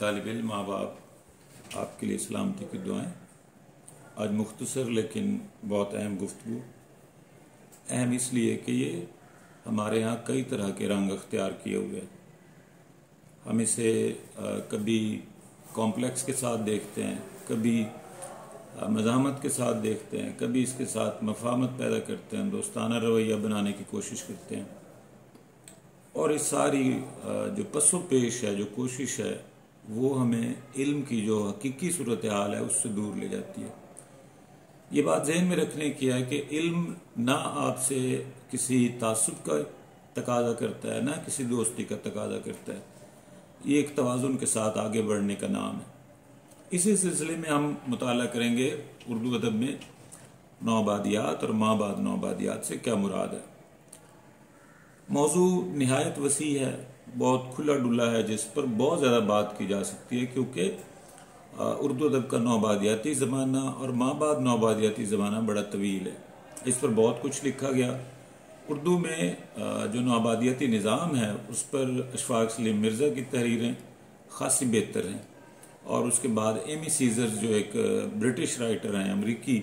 तालिब इल्म माँ बाप, आपके लिए सलामती की दुआएं। आज मुख्तसर लेकिन बहुत अहम गुफ्तगू। अहम इसलिए कि ये हमारे यहाँ कई तरह के रंग अख्तियार किए हुए हैं। हम इसे कभी कॉम्प्लेक्स के साथ देखते हैं, कभी मज़ामत के साथ देखते हैं, कभी इसके साथ मफामत पैदा करते हैं, दोस्ताना रवैया बनाने की कोशिश करते हैं। और इस सारी जो पसो पेश है, जो कोशिश है, वो हमें इल्म की जो हकीकी सूरत हाल है उससे दूर ले जाती है। ये बात जहन में रखने की है कि इल्म ना आपसे किसी तासुब का तकाजा करता है, ना किसी दोस्ती का तकाजा करता है। ये एक तवाज़ुन के साथ आगे बढ़ने का नाम है। इसी सिलसिले में हम मुताला करेंगे उर्दू अदब में नौबादियात और माबाद नौबादियात से क्या मुराद है। मौजू निहायत वसी है, बहुत खुला डुला है, जिस पर बहुत ज़्यादा बात की जा सकती है, क्योंकि उर्दू अदब का नौबादियाती ज़माना और माबाद नौबादियाती ज़माना बड़ा तवील है। इस पर बहुत कुछ लिखा गया। उर्दू में जो नौबादियाती निज़ाम है उस पर अशफाक सलीम मिर्ज़ा की तहरीरें खासी बेहतर हैं। और उसके बाद एमी सीजर्स जो एक ब्रिटिश राइटर हैं, अमरीकी,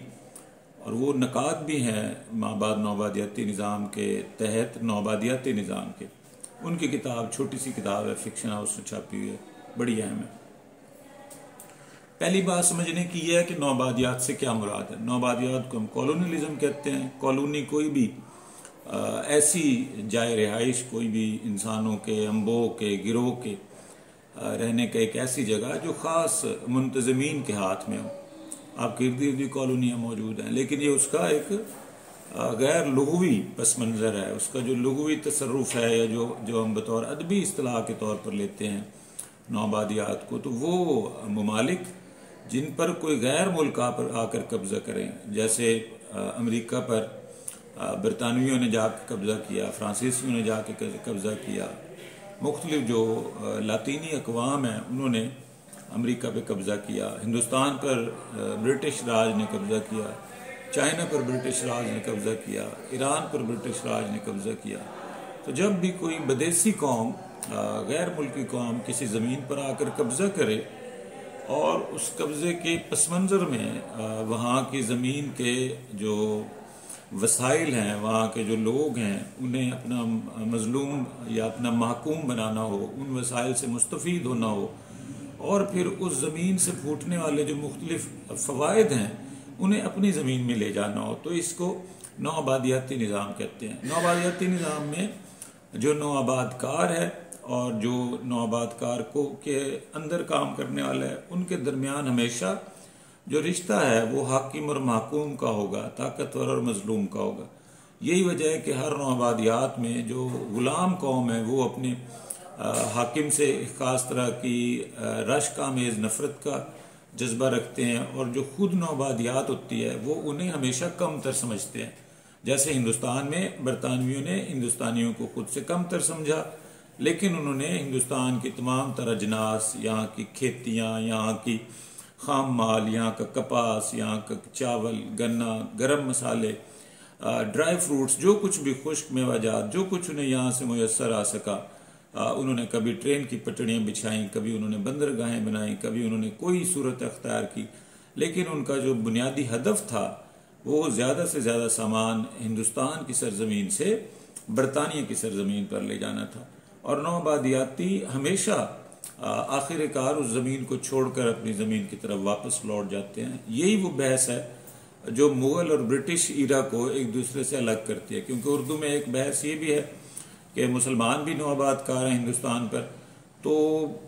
और वो नकात भी हैं माबाद नौबादियाती निज़ाम के तहत नौबादियाती निज़ाम के। उनकी किताब छोटी सी किताब है, फिक्शन हाउस में छापी हुई है, बड़ी अहम है। पहली बात समझने की यह है कि नौबादियात से क्या मुराद है। नौबादियात को हम कॉलोनियलिज्म कहते हैं। कॉलोनी कोई भी ऐसी जाए रिहाइश, कोई भी इंसानों के, अम्बों के, गिरोह के रहने का एक ऐसी जगह जो ख़ास मुंतज़मीन के हाथ में हो। आपके इर्द गिर्द भी कॉलोनियाँ मौजूद हैं, लेकिन ये उसका एक गैर लुग़वी पस मंज़र है। उसका जो लुग़वी तसर्रुफ़ है, या जो हम बतौर अदबी इस्तिलाह के तौर पर लेते हैं नौबादियात को, तो वो ममालिक जिन पर कोई गैर मुल्क पर आकर कब्ज़ा करें, जैसे अमेरिका पर बरतानवियों ने जाकर कब्ज़ा किया, फ्रांसीसियों ने जाकर कब्ज़ा किया, मुख्तलिफ जो लातीनी अक़वाम हैं उन्होंने अमेरिका पे कब्ज़ा किया, हिंदुस्तान पर ब्रिटिश राज ने कब्ज़ा किया, चाइना पर ब्रिटिश राज ने कब्ज़ा किया, ईरान पर ब्रिटिश राज ने कब्ज़ा किया। तो जब भी कोई बदेसी कौम, गैर मुल्की कौम किसी ज़मीन पर आकर कब्ज़ा करे और उस कब्ज़े के पस मंज़र में वहाँ की ज़मीन के जो वसाइल हैं, वहाँ के जो लोग हैं, उन्हें अपना मज़लूम या अपना महकूम बनाना हो, उन वसाइल से मुस्तफ़ीद होना हो, और फिर उस ज़मीन से फूटने वाले जो मुख्तलिफ फ़वाइद हैं उन्हें अपनी ज़मीन में ले जाना हो, तो इसको नौआबादियाती निज़ाम कहते हैं। नौआबादियाती निज़ाम में जो नौआबादकार है और जो नौआबादकार को के अंदर काम करने वाला है, उनके दरमियान हमेशा जो रिश्ता है वो हाकिम और महकूम का होगा, ताकतवर और मजलूम का होगा। यही वजह है कि हर नौआबादियात में जो गुलाम कौम है वो अपने हाकिम से ख़ास तरह की रश्क आमेज़ नफ़रत का जज्बा रखते हैं, और जो खुद नौआबादियात होती है वो उन्हें हमेशा कम तर समझते हैं। जैसे हिंदुस्तान में बरतानवियों ने हिंदुस्तानियों को खुद से कम तर समझा, लेकिन उन्होंने हिंदुस्तान की तमाम तरह अजनास, यहाँ की खेतियाँ, यहाँ की खाम माल, यहाँ का कपास, यहाँ का चावल, गन्ना, गरम मसाले, ड्राई फ्रूट्स, जो कुछ भी खुश्क मेवाजात, जो कुछ उन्हें यहाँ से मुयस्सर आ सका, उन्होंने कभी ट्रेन की पटड़ियाँ बिछाईं, कभी उन्होंने बंदरगाहें बनाई, कभी उन्होंने कोई सूरत अख्तियार की, लेकिन उनका जो बुनियादी हदफ था वो ज़्यादा से ज़्यादा सामान हिंदुस्तान की सरजमीन से बरतानिया की सरजमीन पर ले जाना था। और नौआबादियाती हमेशा आखिरकार उस ज़मीन को छोड़कर अपनी ज़मीन की तरफ वापस लौट जाते हैं। यही वो बहस है जो मुग़ल और ब्रिटिश ईरा को एक दूसरे से अलग करती है, क्योंकि उर्दू में एक बहस ये भी है कि मुसलमान भी नौआबादकार हैं हिंदुस्तान पर। तो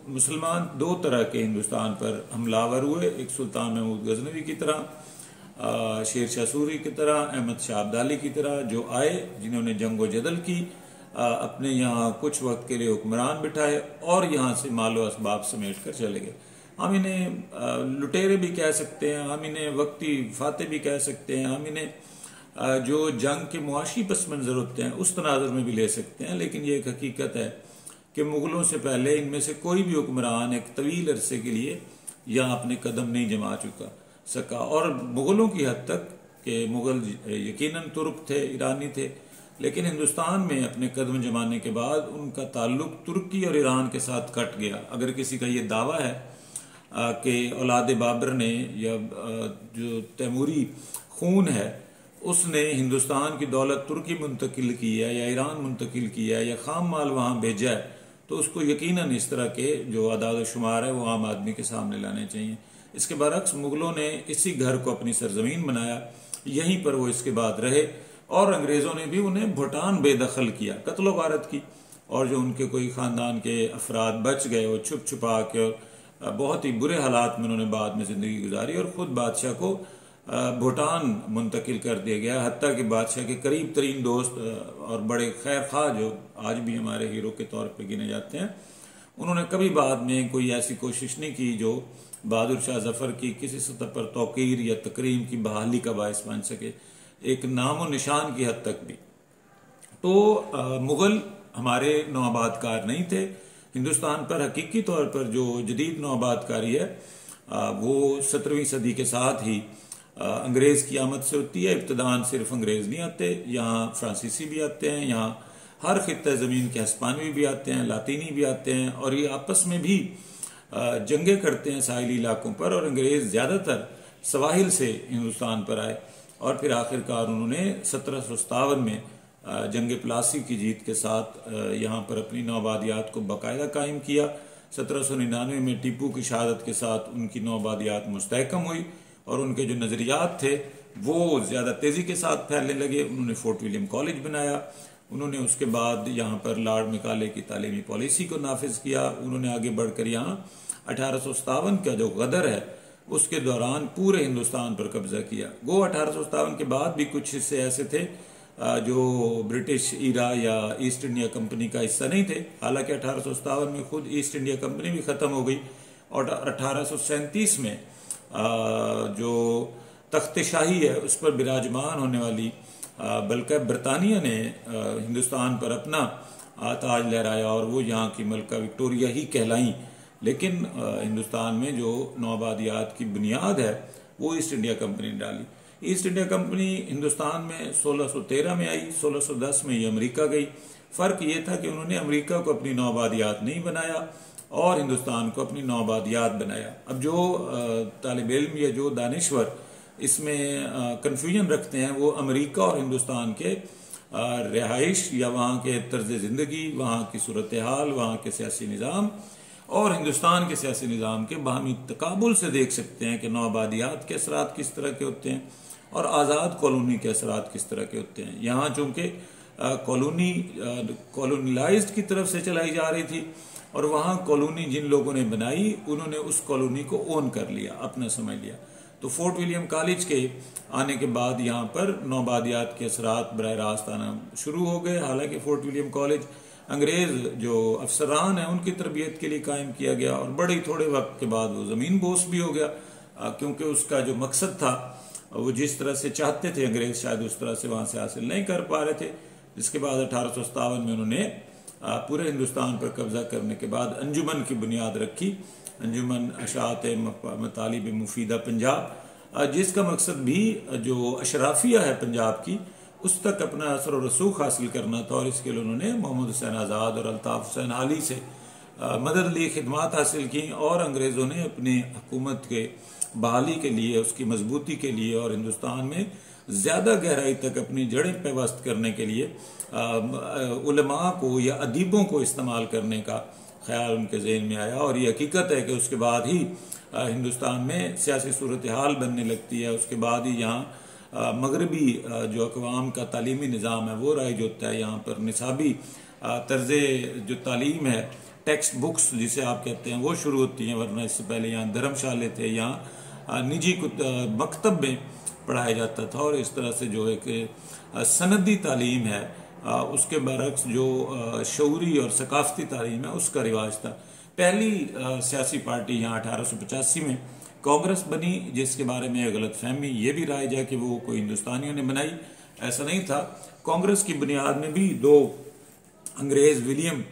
मुसलमान दो तरह के हिंदुस्तान पर हमलावर हुए, एक सुल्तान महमूद गजनवी की तरह, शेर शाह सूरी की तरह, अहमद शाह अब्दाली की तरह, जो आए, जिन्होंने जंगो जदल की, अपने यहाँ कुछ वक्त के लिए हुक्मरान बिठाए और यहाँ से मालो असबाब समेट कर चले गए। हम इन्हें लुटेरे भी कह सकते हैं, हम इन्हें वक्ती फाते भी कह सकते हैं, हम इन्हें जो जंग के मुआशी पस मंज़र होते हैं उस तनाज़ुर में भी ले सकते हैं। लेकिन ये एक हकीकत है कि मुग़लों से पहले इनमें से कोई भी हुक्मरान एक तवील अरसे के लिए यहाँ अपने कदम नहीं जमा सका। और मुग़लों की हद तक कि मुग़ल यकीनन तुर्क थे, ईरानी थे, लेकिन हिंदुस्तान में अपने कदम जमाने के बाद उनका ताल्लुक तुर्की और ईरान के साथ कट गया। अगर किसी का ये दावा है कि औलाद बाबर ने या जो तैमूरी खून है उसने हिंदुस्तान की दौलत तुर्की मुंतकिल की है या ईरान मुंतकिल किया है या खाम माल वहाँ भेजा है, तो उसको यकीनन इस तरह के जो आदाद शुमार है वो आम आदमी के सामने लाने चाहिए। इसके बरक्स मुगलों ने इसी घर को अपनी सरजमीन बनाया, यहीं पर वो इसके बाद रहे, और अंग्रेज़ों ने भी उन्हें भूटान बेदखल किया, कत्लो गारत की। और जो उनके कोई ख़ानदान के अफराद बच गए वो छुप छुपा के बहुत ही बुरे हालात में उन्होंने बाद में ज़िंदगी गुजारी, और ख़ुद बादशाह को भूटान मुंतकिल कर दिया गया। हत्ता कि बादशाह के करीब तरीन दोस्त और बड़े खैर खा जो आज भी हमारे हीरो के तौर पर गिने जाते हैं, उन्होंने कभी बाद में कोई ऐसी कोशिश नहीं की जो बहादुर शाह जफर की किसी सतह पर तौकीर या तकरीम की बहाली का बायस बन सके, एक नामो निशान की हद तक भी। तो मुगल हमारे नौआबादकार नहीं थे। हिंदुस्तान पर हकीकी तौर पर जो जदीद नौआबादकारी है वो 17वीं सदी के साथ ही अंग्रेज़ की आमद से होती है। इब्तदान सिर्फ अंग्रेज़ नहीं आते, यहाँ फ्रांसीसी भी आते हैं, यहाँ हर खित्ता ज़मीन के हिस्पानवी भी आते हैं, लातीनी भी आते हैं, और ये आपस में भी जंगे करते हैं साहिली इलाकों पर। और अंग्रेज़ ज़्यादातर सवाहिल से हिंदुस्तान पर आए और फिर आखिरकार उन्होंने 1757 में जंग प्लासी की जीत के साथ यहाँ पर अपनी नौआबादियात को बाकायदा कायम किया। 1799 में टीपू की शहादत के साथ उनकी नौआबादियात मुस्तहकम हुई और उनके जो नज़रियात थे वो ज़्यादा तेज़ी के साथ फैलने लगे। उन्होंने फोर्ट विलियम कॉलेज बनाया, उन्होंने उसके बाद यहाँ पर लॉर्ड मैकाले की तालीमी पॉलिसी को नाफिज किया। उन्होंने आगे बढ़कर यहाँ 1857 का जो गदर है उसके दौरान पूरे हिंदुस्तान पर कब्जा किया। गो 1857 के बाद भी कुछ हिस्से ऐसे थे जो ब्रिटिश ईरा या ईस्ट इंडिया कंपनी का हिस्सा नहीं थे। हालांकि 1857 में खुद ईस्ट इंडिया कंपनी भी ख़त्म हो गई और 1837 में जो तख्त शाही है उस पर विराजमान होने वाली बल्कि ब्रितानिया ने हिंदुस्तान पर अपना ताज लहराया और वो यहाँ की मलका विक्टोरिया ही कहलाई। लेकिन हिंदुस्तान में जो नौआबादियात की बुनियाद है वो ईस्ट इंडिया कंपनी ने डाली। ईस्ट इंडिया कंपनी हिंदुस्तान में 1613 में आई, 1610 में ये अमेरिका गई। फ़र्क ये था कि उन्होंने अमेरिका को अपनी नौआबादियात नहीं बनाया और हिंदुस्तान को अपनी नौआबादियात बनाया। अब जो तालिब इल्म या जो दानिश्वर इसमें कन्फ्यूजन रखते हैं वो अमेरिका और हिंदुस्तान के रिहाइश या वहाँ के तर्ज ज़िंदगी, वहाँ की सूरत हाल, वहाँ के सियासी निज़ाम और हिंदुस्तान के सियासी निज़ाम के बाहमी तकाबुल से देख सकते हैं कि नौआबादियात के असरात किस तरह के होते हैं और आज़ाद कॉलोनी के असरात किस तरह के होते हैं। यहाँ चूँकि कॉलोनी कॉलोनीलाइज्ड की तरफ से चलाई जा रही थी और वहाँ कॉलोनी जिन लोगों ने बनाई उन्होंने उस कॉलोनी को ओन कर लिया, अपना समझ लिया। तो फोर्ट विलियम कॉलेज के आने के बाद यहाँ पर नौआबादियात के असरात बराह रास्त आना शुरू हो गए। हालांकि फोर्ट विलियम कॉलेज अंग्रेज़ जो अफसरान हैं उनकी तरबियत के लिए कायम किया गया और बड़े ही थोड़े वक्त के बाद वो ज़मीन बोस भी हो गया, क्योंकि उसका जो मकसद था वो जिस तरह से चाहते थे अंग्रेज़ शायद उस तरह से वहाँ से हासिल नहीं कर पा रहे थे। जिसके बाद 1857 में उन्होंने पूरे हिंदुस्तान पर कब्जा करने के बाद अंजुमन की बुनियाद रखी, अंजुमन अशात मतालिब मुफीदा पंजाब, जिसका मकसद भी जो अशराफिया है पंजाब की उस तक अपना असर और रसूख हासिल करना था। और इसके लिए उन्होंने मोहम्मद हुसैन आज़ाद और अल्ताफ़ हुसैन आली से मदद ली, खिदमात हासिल की और अंग्रेज़ों ने अपनी हुकूमत के बहाली के लिए, उसकी मजबूती के लिए और हिंदुस्तान में ज़्यादा गहराई तक अपनी जड़ें पेवस्त करने के लिए उलमा को या अदीबों को इस्तेमाल करने का ख्याल उनके जहन में आया। और ये हकीकत है कि उसके बाद ही हिंदुस्तान में सियासी सूरत हाल बनने लगती है, उसके बाद ही यहाँ मगरबी जो अक़वाम का तालीमी निज़ाम है वो राइज होता है। यहाँ पर निसाबी तर्ज़ जो तालीम है, टेक्स्ट बुक्स जिसे आप कहते हैं, वो शुरू होती हैं, वरना इससे पहले यहाँ धर्मशाले थे, यहाँ निजी मकतब में पढ़ाया जाता था। और इस तरह से जो एक सनदी तालीम है उसके बरक्स जो शऊरी और सकाफती तालीम है उसका रिवाज था। पहली सियासी पार्टी यहाँ 1885 में कांग्रेस बनी, जिसके बारे में गलत फहमी ये भी राइज है कि वो कोई हिंदुस्तानियों ने बनाई, ऐसा नहीं था। कांग्रेस की बुनियाद में भी दो अंग्रेज विलियम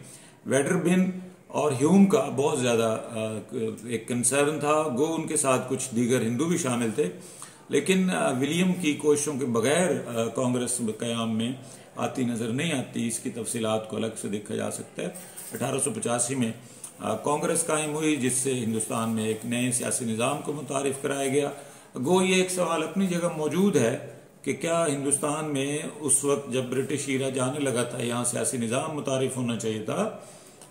वेडरबिन और ह्यूम का बहुत ज़्यादा एक कंसर्न था। गो उनके साथ कुछ दीगर हिंदू भी शामिल थे। लेकिन विलियम की कोशिशों के बगैर कांग्रेस कयाम में आती नजर नहीं आती। इसकी तफसीलात को अलग से देखा जा सकता है। 1885 में कांग्रेस कायम हुई, जिससे हिंदुस्तान में एक नए सियासी निज़ाम को मुतारिफ कराया गया। गो ये एक सवाल अपनी जगह मौजूद है कि क्या हिंदुस्तान में उस वक्त जब ब्रिटिश ईरा जाने लगा था, यहाँ सियासी निज़ाम मुतारिफ होना चाहिए था,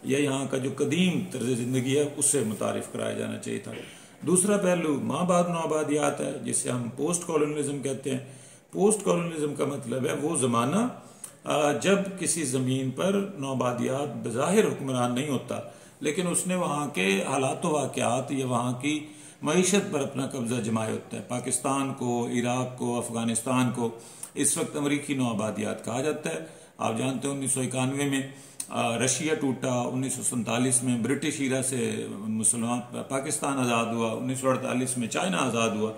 या यहाँ का जो कदीम तर्ज ज़िंदगी है उससे मुतारिफ कराया जाना चाहिए था। दूसरा पहलू माबाद नौआबादियात है, जिसे हम पोस्ट कॉलोनियलिज्म कहते हैं। पोस्ट कॉलोनियलिज्म का मतलब है वो ज़माना जब किसी ज़मीन पर नौआबादियात बज़ाहिर हुक्मरान नहीं होता, लेकिन उसने वहाँ के हालात वाक़यात या वहाँ की मईशत पर अपना कब्जा जमाया होता है। पाकिस्तान को, इराक को, अफगानिस्तान को इस वक्त अमरीकी नौआबादियात कहा जाता है। आप जानते हैं 1991 में रशिया टूटा, 1947 में ब्रिटिश ईरा से मुसलमान पाकिस्तान आज़ाद हुआ, 1948 में चाइना आज़ाद हुआ।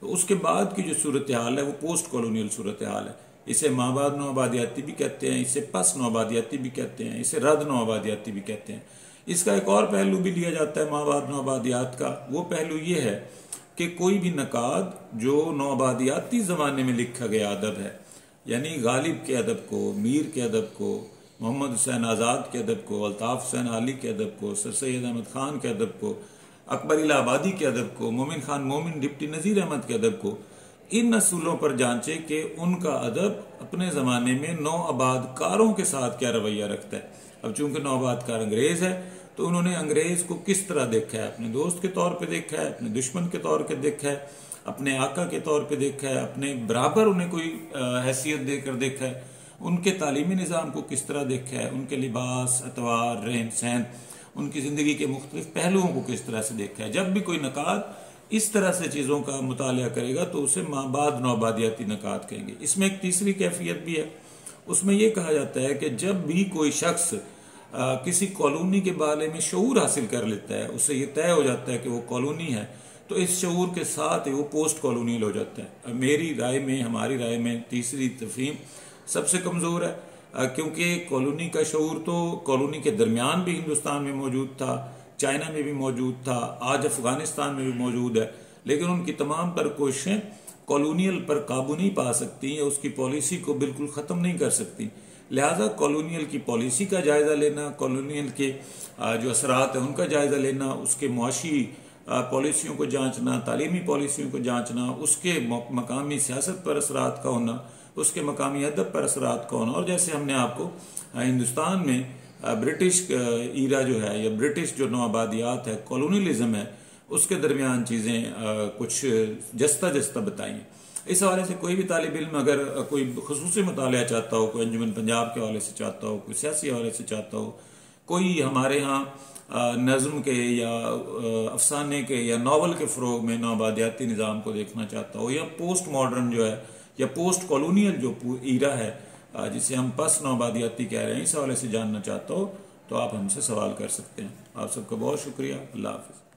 तो उसके बाद की जो सूरत हाल है वो पोस्ट कॉलोनियल सूरत हाल है। इसे माबाद नौआबादियाती भी कहते हैं, इसे पस नौआबादियाती भी कहते हैं, इसे रद नौआबादियाती भी कहते हैं। इसका एक और पहलू भी लिया जाता है माबाद नौआबादियात का। वो पहलू ये है कि कोई भी नकाद जो नौआबादियाती ज़माने में लिखा गया अदब है, यानी गालिब के अदब को, मीर के अदब को, मोहम्मद हुसैन आज़ाद के अदब को, अल्ताफ़ हुसैन अली के अदब को, सर सैयद अहमद खान के अदब को, अकबर इलाहाबादी के अदब को, मोमिन खान मोमिन, डिप्टी नज़ीर अहमद के अदब को, इन असूलों पर जांचे कि उनका अदब अपने ज़माने में नौआबादकारों के साथ क्या रवैया रखता है। अब चूंकि नौआबादकार अंग्रेज़ है तो उन्होंने अंग्रेज़ को किस तरह देखा है, अपने दोस्त के तौर पे देखा है, अपने दुश्मन के तौर पे देखा है, अपने आका के तौर पे देखा है, अपने बराबर उन्हें कोई हैसियत देकर देखा है, उनके तालीमी निज़ाम को किस तरह देखा है, उनके लिबास, अतवार, रहन सहन, उनकी ज़िंदगी के मुख्तलिफ पहलुओं को किस तरह से देखा है। जब भी कोई नकाद इस तरह से चीज़ों का मुतालिया करेगा तो उसे माबाद नौआबादियाती नकाद कहेंगे। इसमें एक तीसरी कैफियत भी है। उसमें यह कहा जाता है कि जब भी कोई शख्स किसी कॉलोनी के बारे में शऊर हासिल कर लेता है, उससे ये तय हो जाता है कि वो कॉलोनी है, तो इस शऊर के साथ ही वो पोस्ट कॉलोनियल हो जाता है। मेरी राय में, हमारी राय में तीसरी तफहीम सबसे कमज़ोर है, क्योंकि कॉलोनी का शऊर तो कॉलोनी के दरमियान भी हिंदुस्तान में मौजूद था, चाइना में भी मौजूद था, आज अफगानिस्तान में भी मौजूद है, लेकिन उनकी तमाम पर कोशिशें कॉलोनियल पर काबू नहीं पा सकती या उसकी पॉलिसी को बिल्कुल ख़त्म नहीं कर सकती। लिहाजा कॉलोनियल की पॉलिसी का जायज़ा लेना, कॉलोनियल के जो असरात हैं उनका जायज़ा लेना, उसके मुआशी पॉलिसियों को जांचना, तालीमी पॉलिसियों को जांचना, उसके मकामी सियासत पर असरात का होना, उसके मकामी अदब पर असरात का होना। और जैसे हमने आपको हिंदुस्तान में ब्रिटिश ईरा जो है या ब्रिटिश जो नौआबादियात है, कॉलोनियलिज्म है, उसके दरमियान चीज़ें कुछ जस्ता जस्ता बताई। इस हवाले से कोई भी तालिब इल्म अगर कोई खुसूसी मुतालिया चाहता हो, कोई अंजुमन पंजाब के हवाले से चाहता हो, कोई सियासी हवाले से चाहता हो, कोई हमारे यहाँ नज़्म के या अफसाने के या नावल के फ़रोग में नौआबादियाती निज़ाम को देखना चाहता हो, या पोस्ट मॉडर्न जो है या पोस्ट कॉलोनियल जो ईरा है जिसे हम पस नौआबादियाती कह रहे हैं, इस हवाले से जानना चाहता हो तो आप हमसे सवाल कर सकते हैं। आप सबका बहुत शुक्रिया। अल्लाह हाफ़िज़।